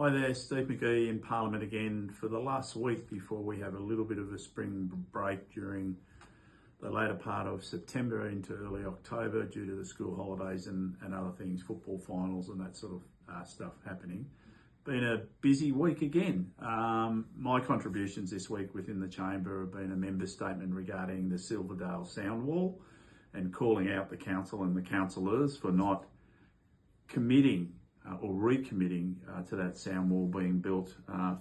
Hi there, Steve McGee in Parliament again for the last week before we have a little bit of a spring break during the later part of September into early October due to the school holidays and other things, football finals and that sort of stuff happening. Been a busy week again. My contributions this week within the Chamber have been a member statement regarding the Silverdale sound wall and calling out the council and the councillors for not committing or recommitting to that sound wall being built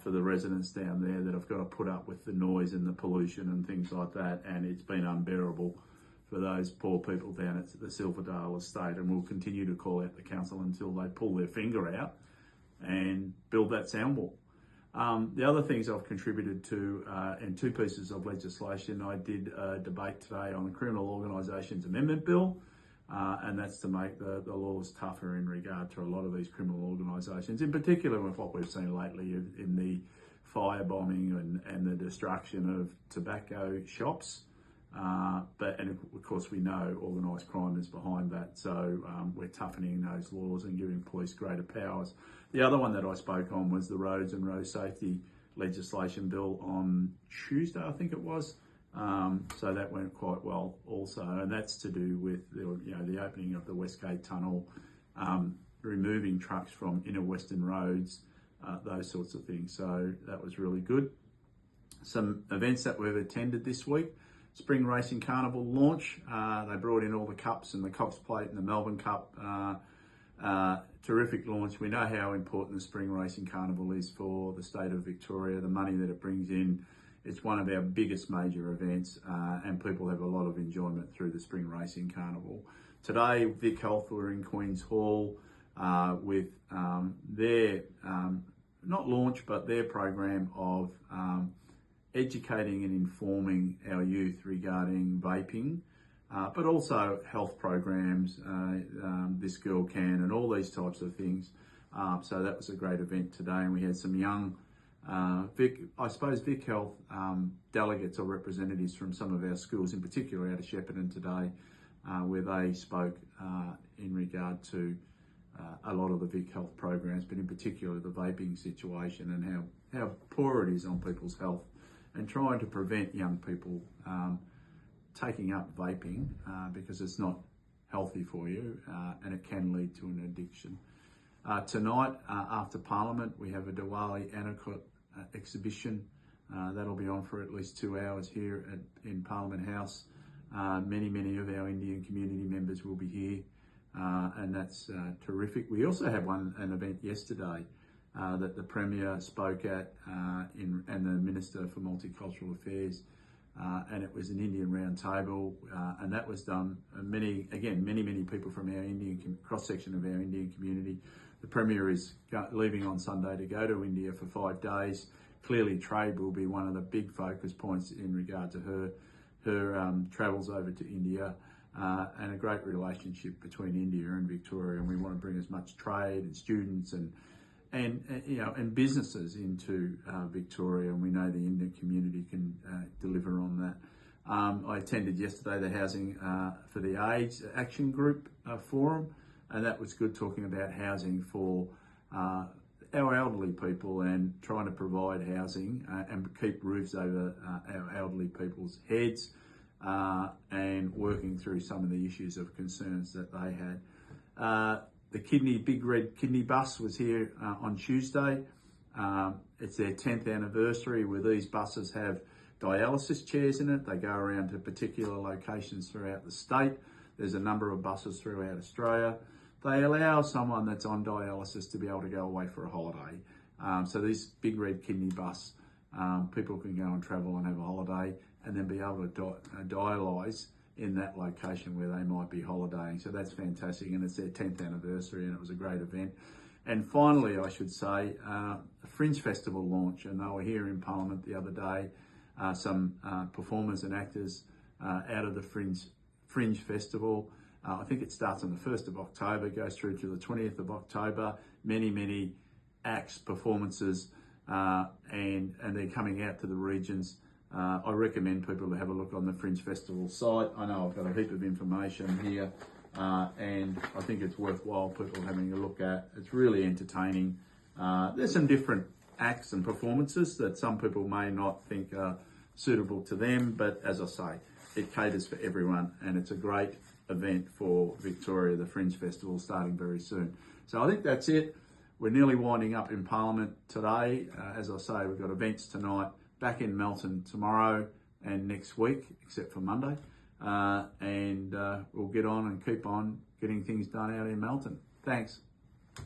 for the residents down there that have got to put up with the noise and the pollution and things like that, and it's been unbearable for those poor people down at the Silverdale estate, and we'll continue to call out the council until they pull their finger out and build that sound wall. The other things I've contributed to in two pieces of legislation, I did a debate today on the Criminal Organisations Amendment Bill, and that's to make the laws tougher in regard to a lot of these criminal organisations, in particular with what we've seen lately in the firebombing and the destruction of tobacco shops. And of course we know organised crime is behind that, so we're toughening those laws and giving police greater powers. The other one that I spoke on was the roads and road safety legislation bill on Tuesday, I think it was. So that went quite well also, and that's to do with the opening of the Westgate Tunnel, removing trucks from inner western roads, those sorts of things. So that was really good. Some events that we've attended this week: Spring Racing Carnival launch. They brought in all the cups and the Cox Plate and the Melbourne Cup. Terrific launch. We know how important the Spring Racing Carnival is for the state of Victoria, the money that it brings in. It's one of our biggest major events, and people have a lot of enjoyment through the Spring Racing Carnival. Today, Vic Health were in Queen's Hall with their, not launch, but their program of educating and informing our youth regarding vaping, but also health programs, This Girl Can, and all these types of things. So that was a great event today, and we had some young Vic Health delegates or representatives from some of our schools, in particular out of Shepparton today, where they spoke in regard to a lot of the Vic Health programs, but in particular the vaping situation and how poor it is on people's health, and trying to prevent young people taking up vaping because it's not healthy for you and it can lead to an addiction. Tonight, after Parliament, we have a Diwali Anarchot exhibition. That'll be on for at least 2 hours here in Parliament House. Many of our Indian community members will be here, and that's terrific. We also had an event yesterday that the Premier spoke at and the Minister for Multicultural Affairs, and it was an Indian round table, and that was done. Many people from our Indian cross-section of our Indian community. The Premier is leaving on Sunday to go to India for 5 days. Clearly, trade will be one of the big focus points in regard to her travels over to India, and a great relationship between India and Victoria. And we want to bring as much trade and students and businesses into Victoria, and we know the Indian community can deliver on that. I attended yesterday the Housing for the AIDS Action Group forum, and that was good, talking about housing for our elderly people and trying to provide housing and keep roofs over our elderly people's heads, and working through some of the issues of concerns that they had. The Big Red Kidney Bus was here on Tuesday. It's their 10th anniversary, where these buses have dialysis chairs in it. They go around to particular locations throughout the state. There's a number of buses throughout Australia. They allow someone that's on dialysis to be able to go away for a holiday. So this Big Red Kidney Bus, people can go and travel and have a holiday and then be able to dialyse in that location where they might be holidaying. So that's fantastic, and it's their 10th anniversary, and it was a great event. And finally, I should say, the Fringe Festival launch, and they were here in Parliament the other day, some performers and actors out of the Fringe Festival. I think it starts on the 1st of October, goes through to the 20th of October. Many acts, performances, and they're coming out to the regions. I recommend people to have a look on the Fringe Festival site. I know I've got a heap of information here, and I think it's worthwhile people having a look at. It's really entertaining. There's some different acts and performances that some people may not think are suitable to them, but as I say, it caters for everyone, and it's a great event for Victoria, the Fringe Festival starting very soon. So I think that's it. We're nearly winding up in Parliament today. As I say, we've got events tonight, back in Melton tomorrow and next week, except for Monday. And we'll get on and keep on getting things done out in Melton. Thanks.